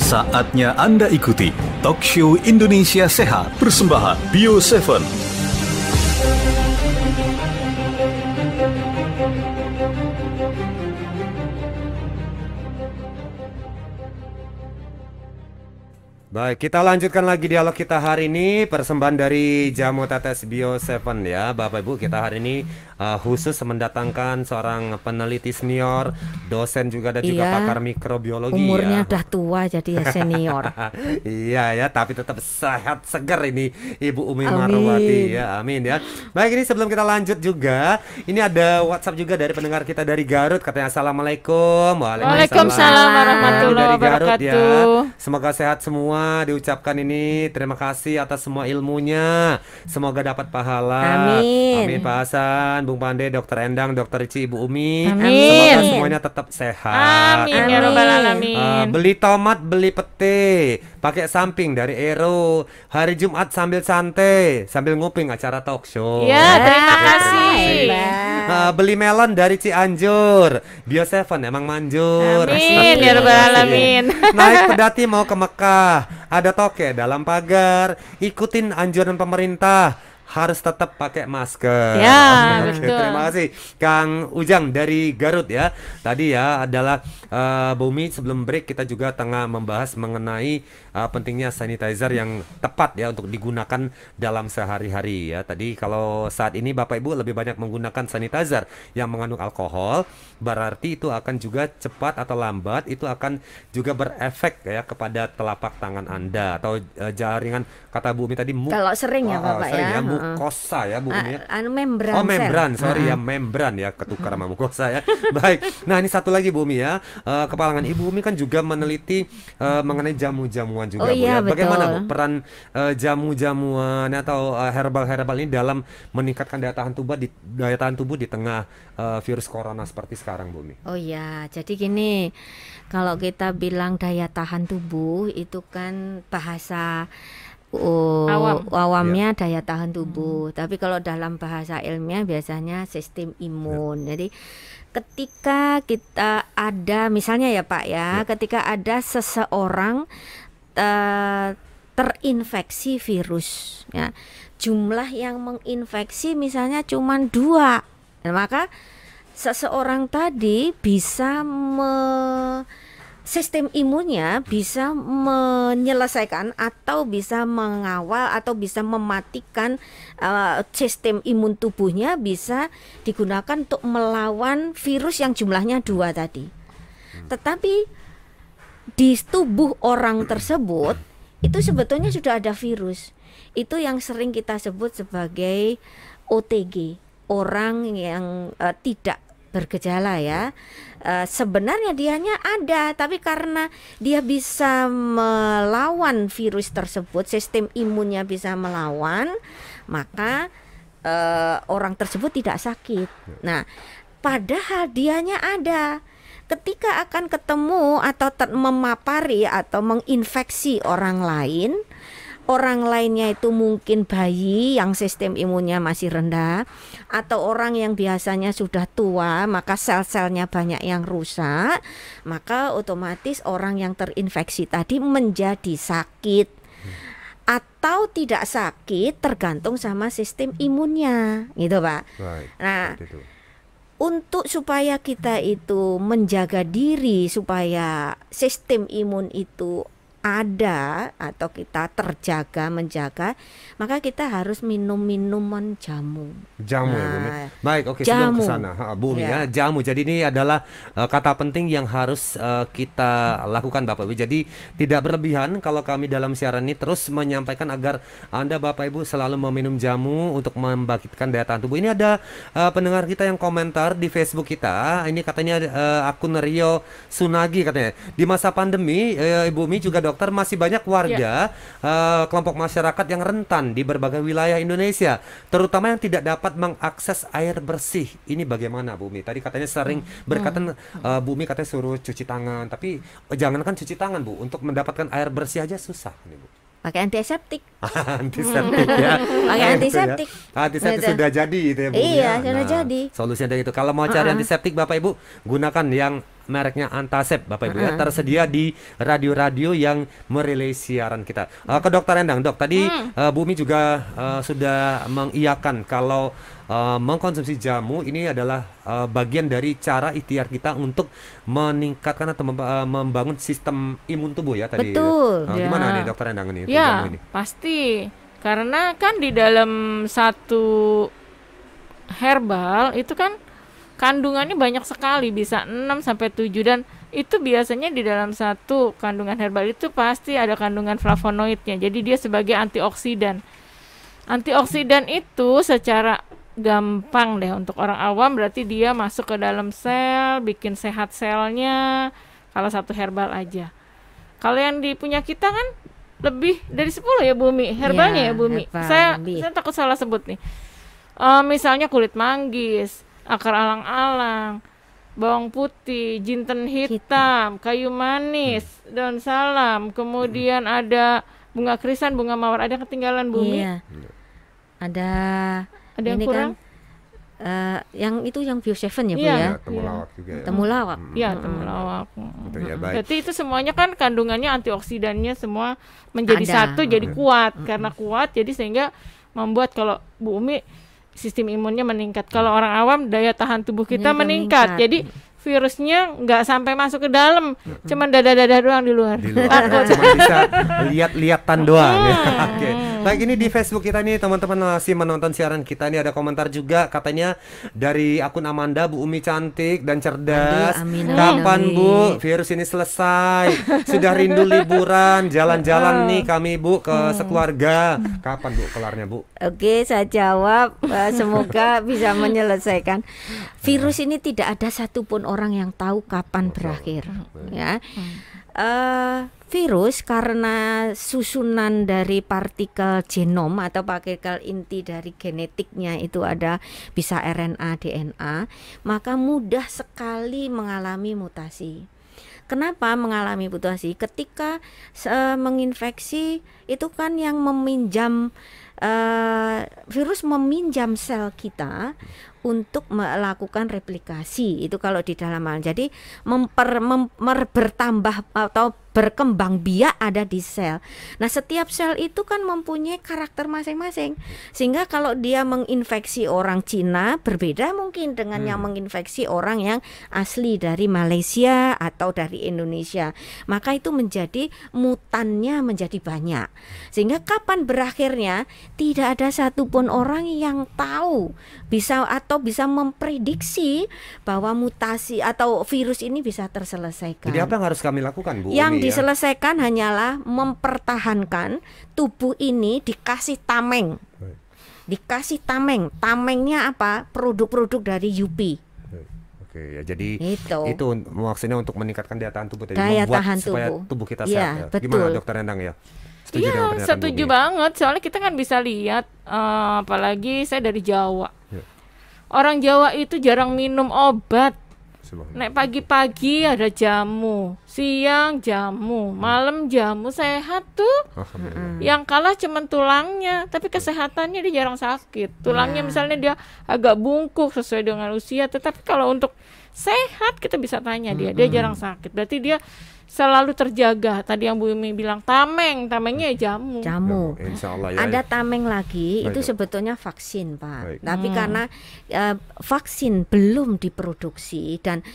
Saatnya Anda ikuti Talk Show Indonesia Sehat persembahan Bio7. Baik, kita lanjutkan lagi dialog kita hari ini, persembahan dari Jamu Tetes Bio7 ya. Bapak Ibu, kita hari ini khusus mendatangkan seorang peneliti senior, dosen juga dan juga pakar mikrobiologi. Umurnya ya. udah tua jadi ya senior. Iya ya, tapi tetap sehat segar ini Ibu Umi Amin. Marwati ya. Amin ya. Baik, ini sebelum kita lanjut juga, ini ada WhatsApp juga dari pendengar kita dari Garut, katanya Assalamualaikum. Waalaikumsalam warahmatullahi Dari Garut ya. wabarakatuh. Semoga sehat semua. Diucapkan ini terima kasih atas semua ilmunya. Semoga dapat pahala. Amin. Amin Pak Hasan, Bung Pande, Dokter Endang, Dokter Ici, Ibu Umi. Amin. Semoga semuanya tetap sehat. Amin ya rabbal alamin. Beli tomat, beli pete, pakai samping dari Ero. Hari Jumat sambil santai, sambil nguping acara talk show. Ya, terima Ah, kasih. hebat. Beli melon dari Cianjur. Bio7 emang manjur. Amin ya rabbal alamin. Naik pedati mau ke Mekah, ada toke dalam pagar. Ikutin anjuran pemerintah, harus tetap pakai masker. Ya, Oke, betul. terima kasih Kang Ujang dari Garut ya. Tadi ya adalah Bumi, sebelum break kita juga tengah membahas mengenai pentingnya sanitizer yang tepat ya untuk digunakan dalam sehari-hari ya. Tadi kalau saat ini Bapak Ibu lebih banyak menggunakan sanitizer yang mengandung alkohol, berarti itu akan juga cepat atau lambat itu akan juga berefek ya kepada telapak tangan Anda atau jaringan, kata Bu Umi tadi Kalau sering ya Bapak sering ya. mukosa ya Bu Umi ya. Membran. Oh, membran, sel. sorry ya, membran ya, ketukar sama mukosa ya. Baik. Nah, ini satu lagi Bu Umi ya. Kepalangan Ibu Umi kan juga meneliti mengenai jamu-jamuan juga Oh, Bu iya, ya. Bagaimana betul. Bu peran jamu-jamuan atau herbal-herbal ini dalam meningkatkan daya tahan tubuh di tengah virus corona seperti sekarang Bu Umi? Oh ya, jadi gini, kalau kita bilang daya tahan tubuh itu kan bahasa awamnya daya tahan tubuh. Tapi kalau dalam bahasa ilmiah biasanya sistem imun. Jadi ketika kita ada, misalnya ya Pak ya, ketika ada seseorang terinfeksi virus, ya, jumlah yang menginfeksi misalnya cuma 2, maka seseorang tadi bisa sistem imunnya bisa menyelesaikan atau bisa mengawal atau bisa mematikan sistem imun tubuhnya, bisa digunakan untuk melawan virus yang jumlahnya 2 tadi. Tetapi di tubuh orang tersebut itu sebetulnya sudah ada virus. Itu yang sering kita sebut sebagai OTG, orang yang tidak bergejala ya. Sebenarnya dianya ada, tapi karena dia bisa melawan virus tersebut, sistem imunnya bisa melawan, maka orang tersebut tidak sakit. Nah, padahal dianya ada. Ketika akan ketemu atau memapari atau menginfeksi orang lain, orang lainnya itu mungkin bayi yang sistem imunnya masih rendah, atau orang yang biasanya sudah tua, maka sel-selnya banyak yang rusak, maka otomatis orang yang terinfeksi tadi menjadi sakit atau tidak sakit tergantung sama sistem imunnya, gitu Pak. Right. Nah, untuk supaya kita itu menjaga diri supaya sistem imun itu ada atau kita terjaga, menjaga, maka kita harus minum minuman jamu. Jamu ya Bu Umi. Baik, oke, sebelum Jamu. ke sana Bu Umi ya, jamu. Jadi ini adalah kata penting yang harus kita lakukan Bapak Ibu. Jadi tidak berlebihan kalau kami dalam siaran ini terus menyampaikan agar Anda Bapak Ibu selalu meminum jamu untuk membangkitkan daya tahan tubuh. Ini ada pendengar kita yang komentar di Facebook kita. Ini katanya akun Rio Sunagi katanya. Di masa pandemi Ibu Umi juga dokter, masih banyak warga kelompok masyarakat yang rentan di berbagai wilayah Indonesia, terutama yang tidak dapat mengakses air bersih. Ini bagaimana Bu Umi? Tadi katanya sering berkata Bu Umi katanya suruh cuci tangan, tapi jangankan cuci tangan Bu, untuk mendapatkan air bersih aja susah nih Bu. Pakai antiseptik. Antiseptik ya. Pakai antiseptik. Antiseptik Gitu. sudah jadi itu ya Bu. Iya, ya. sudah jadi. Solusinya dari itu. Kalau mau cari antiseptik Bapak Ibu, gunakan yang mereknya Antasep, Bapak Ibu ya, tersedia di radio-radio yang merilis siaran kita. Ke Dokter Endang, Dok, tadi Bumi juga sudah mengiyakan kalau mengkonsumsi jamu ini adalah bagian dari cara ikhtiar kita untuk meningkatkan atau membangun sistem imun tubuh ya tadi. Betul. Gimana Ya. nih Dokter Endang ini? Ya, jamu ini? pasti. Karena kan di dalam satu herbal itu kan kandungannya banyak sekali, bisa 6 sampai 7, dan itu biasanya di dalam satu kandungan herbal itu pasti ada kandungan flavonoidnya. Jadi dia sebagai antioksidan. Antioksidan itu secara gampang deh untuk orang awam berarti dia masuk ke dalam sel, bikin sehat selnya. Kalau satu herbal aja. Kalau yang punya kita kan lebih dari 10 ya Bumi, herbalnya ya Bumi. herbal Saya lebih. takut salah sebut nih. Misalnya kulit manggis, akar alang-alang, bawang putih, jinten hitam, kayu manis, daun salam, kemudian ada bunga krisan, bunga mawar. Ada yang ketinggalan Bumi? Iya. Ada Ada yang ini kurang? kan yang itu yang Bio7 ya Bu Iya. ya. Temulawak juga ya. Temulawak. Iya, temulawak. Betul ya, baik. Berarti itu semuanya kan kandungannya antioksidannya semua menjadi Ada. satu, jadi kuat. Karena kuat jadi sehingga membuat kalau Bu Umi sistem imunnya meningkat. Kalau orang awam daya tahan tubuh kita meningkat. Jadi virusnya nggak sampai masuk ke dalam, cuman dada-dada doang di luar. Di luar cuma bisa lihat-lihatan doang ya. Oke. Baik, ini di Facebook kita nih teman-teman masih menonton siaran kita, ini ada komentar juga katanya dari akun Amanda, Bu Umi cantik dan cerdas. Aduh, amin, Kapan amin. Bu virus ini selesai? Sudah rindu liburan, jalan-jalan nih kami Bu ke sekeluarga. Kapan Bu kelarnya Bu? Oke, saya jawab. Semoga bisa menyelesaikan. Virus ini tidak ada satupun orang yang tahu kapan berakhir. Ya, virus karena susunan dari partikel genom atau partikel inti dari genetiknya itu ada bisa RNA, DNA, maka mudah sekali mengalami mutasi. Kenapa mengalami mutasi? Ketika menginfeksi itu kan yang meminjam virus meminjam sel kita untuk melakukan replikasi itu kalau di dalam hal. Jadi bertambah atau berkembang biak ada di sel. Nah, setiap sel itu kan mempunyai karakter masing-masing. Sehingga kalau dia menginfeksi orang Cina berbeda mungkin dengan yang menginfeksi orang yang asli dari Malaysia atau dari Indonesia. Maka itu menjadi mutannya menjadi banyak. Sehingga kapan berakhirnya tidak ada satupun orang yang tahu bisa memprediksi bahwa mutasi atau virus ini bisa terselesaikan. Jadi apa yang harus kami lakukan Bu Yang Umi, ya? diselesaikan hanyalah mempertahankan tubuh ini dikasih tameng. Dikasih tameng. Tamengnya apa? Produk-produk dari UP. Oke ya, jadi Itu. maksudnya untuk meningkatkan daya tahan tubuh tadi, Daya membuat tahan supaya tubuh. tubuh kita Iya, sehat ya. betul. Gimana Dokter Endang ya? Setuju dengan Iya, pernyataan setuju Bumi? banget. Soalnya kita kan bisa lihat, apalagi saya dari Jawa. Ya. Orang Jawa itu jarang minum obat. Subhanallah. Nek pagi-pagi ada jamu, siang jamu, malam jamu, sehat tuh. Alhamdulillah. Yang kalah cuman tulangnya, tapi kesehatannya dia jarang sakit. Tulangnya misalnya dia agak bungkuk sesuai dengan usia, tetapi kalau untuk sehat kita bisa tanya dia jarang sakit. Berarti dia selalu terjaga. Tadi yang Bu Umi bilang tamengnya ya jamu. Jamu. Ya, insya Allah ya. Ada tameng lagi, Baik, itu Dok. sebetulnya vaksin, Pak. Baik. Tapi karena vaksin belum diproduksi dan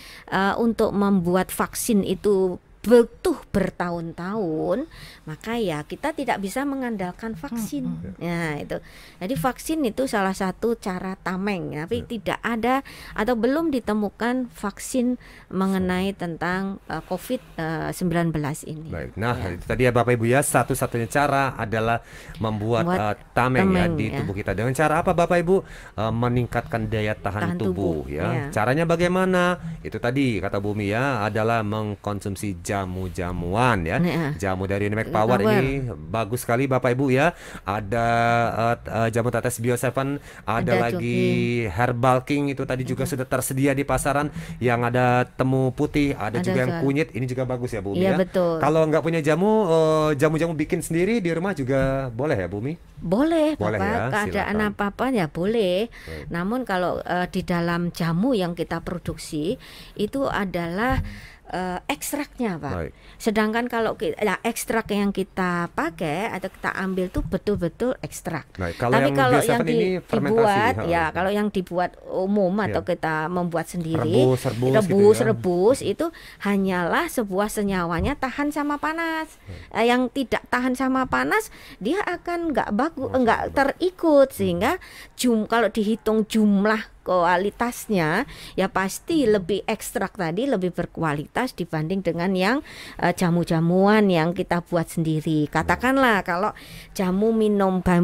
untuk membuat vaksin itu butuh bertahun-tahun, maka ya kita tidak bisa mengandalkan vaksin. Ya itu. Jadi vaksin itu salah satu cara tameng, tapi tidak ada atau belum ditemukan vaksin mengenai tentang COVID-19 ini. Baik. Nah, itu tadi ya Bapak Ibu ya, satu-satunya cara adalah membuat tameng ya tameng, di ya. tubuh kita. Dengan cara apa Bapak Ibu? Meningkatkan daya tahan Tahan tubuh tubuh, ya. ya. Caranya bagaimana? Itu tadi kata Bumi ya, adalah mengkonsumsi jamu-jamuan ya. Nah, Jamu dari Unimed Power. Power ini bagus sekali Bapak Ibu ya. Ada jamu tetes Bio7, ada lagi Herbal King itu tadi juga sudah tersedia di pasaran, yang ada temu putih, ada juga yang kunyit, ini juga bagus ya Bu Umi Iya, ya. betul. Kalau nggak punya jamu, jamu-jamu bikin sendiri di rumah juga boleh ya Bu Umi? Boleh, Boleh Bapak, ya, keadaan silakan. apa-apa ya boleh. Baik. Namun kalau di dalam jamu yang kita produksi itu adalah ekstraknya, Pak. Baik. Sedangkan kalau ekstrak yang kita pakai atau kita ambil tuh betul-betul ekstrak. Baik, kalau Tapi yang kalau Bio7 yang ini fermentasi, dibuat ha. ya, kalau yang dibuat umum atau Ya. kita membuat sendiri, Rebus gitu ya. rebus itu hanyalah sebuah senyawanya tahan sama panas. Yang tidak tahan sama panas dia akan nggak bagus, nggak terikut, sehingga kalau dihitung jumlah kualitasnya ya pasti lebih ekstrak tadi lebih berkualitas dibanding dengan yang jamu-jamuan yang kita buat sendiri. Katakanlah kalau jamu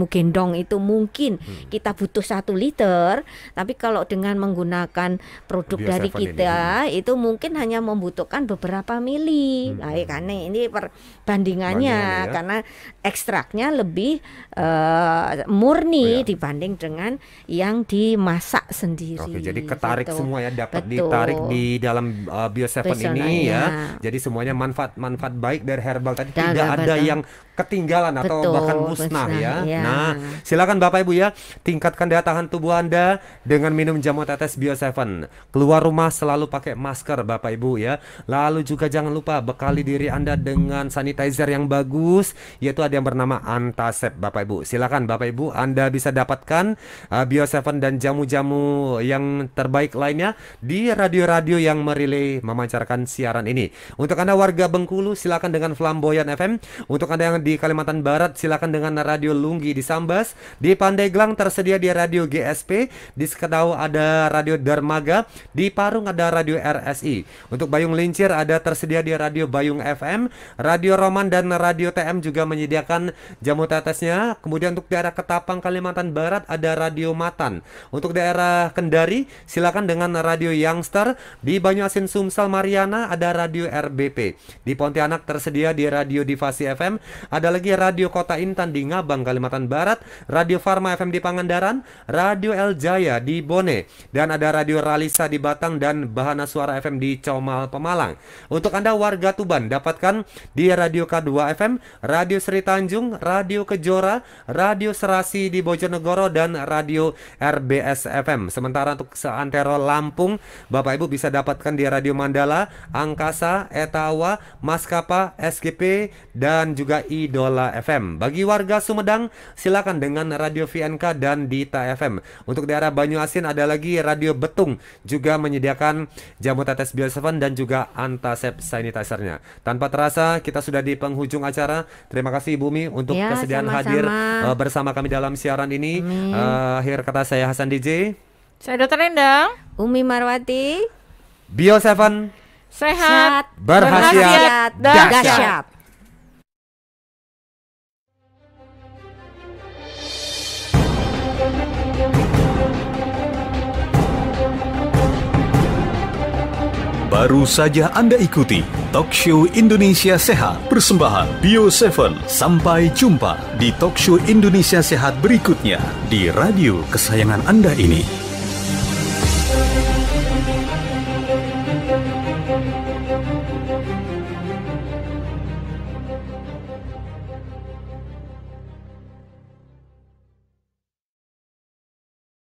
gendong itu mungkin kita butuh 1 liter, tapi kalau dengan menggunakan produk Bio7 dari ini. kita itu mungkin hanya membutuhkan beberapa mili. Nah, karena ini perbandingannya Ya. karena ekstraknya lebih murni Oh, ya. dibanding dengan yang dimasak sendiri. Oke, jadi ketarik gitu. semua ya, dapat Betul. ditarik di dalam Bio7 ini ya. ya. Jadi semuanya manfaat baik dari herbal tadi, Dan tidak ada betul. yang ketinggalan atau Betul, bahkan musnah ya. ya. Nah, silakan Bapak Ibu ya, tingkatkan daya tahan tubuh Anda dengan minum jamu tetes Bio7. Keluar rumah selalu pakai masker Bapak Ibu ya. Lalu juga jangan lupa bekali diri Anda dengan sanitizer yang bagus, yaitu ada yang bernama Antasep Bapak Ibu. Silakan Bapak Ibu, Anda bisa dapatkan Bio7 dan jamu-jamu yang terbaik lainnya di radio-radio yang merilai memancarkan siaran ini. Untuk Anda warga Bengkulu silakan dengan Flamboyan FM. Untuk Anda yang di Kalimantan Barat silakan dengan Radio Lunggi di Sambas. Di Pandeglang tersedia di Radio GSP. Di Sekedau ada Radio Dermaga. Di Parung ada Radio RSI. Untuk Bayung Lincir ada tersedia di Radio Bayung FM. Radio Roman dan Radio TM juga menyediakan jamu tetesnya. Kemudian untuk daerah Ketapang Kalimantan Barat ada Radio Matan. Untuk daerah Kendari silakan dengan Radio Youngster. Di Banyuasin Sumsel Mariana ada Radio RBP. Di Pontianak tersedia di Radio Divasi FM. Ada lagi Radio Kota Intan di Ngabang Kalimantan Barat, Radio Farma FM di Pangandaran, Radio El Jaya di Bone, dan ada Radio Ralisa di Batang dan Bahana Suara FM di Comal Pemalang. Untuk Anda warga Tuban dapatkan di Radio K2 FM, Radio Sri Tanjung, Radio Kejora, Radio Serasi di Bojonegoro dan Radio RBS FM. Sementara untuk seantero Lampung, Bapak Ibu bisa dapatkan di Radio Mandala, Angkasa, Etawa, Maskapa, SGP, dan juga Idola FM. Bagi warga Sumedang, silakan dengan Radio VNK dan Dita FM. Untuk daerah Banyuasin ada lagi Radio Betung, juga menyediakan jamu tetes Bio7 dan juga Antasep sanitizernya. Tanpa terasa kita sudah di penghujung acara. Terima kasih Ibu Umi untuk Ya, kesediaan sama-sama. hadir bersama kami dalam siaran ini. Akhir kata saya Hasan DJ. Saya Dr. Endang. Umi Marwati, Bio7 Sehat, berkhasiat, dahsyat. Baru saja Anda ikuti Talk Show Indonesia Sehat persembahan Bio7. Sampai jumpa di Talk Show Indonesia Sehat berikutnya di radio kesayangan Anda ini.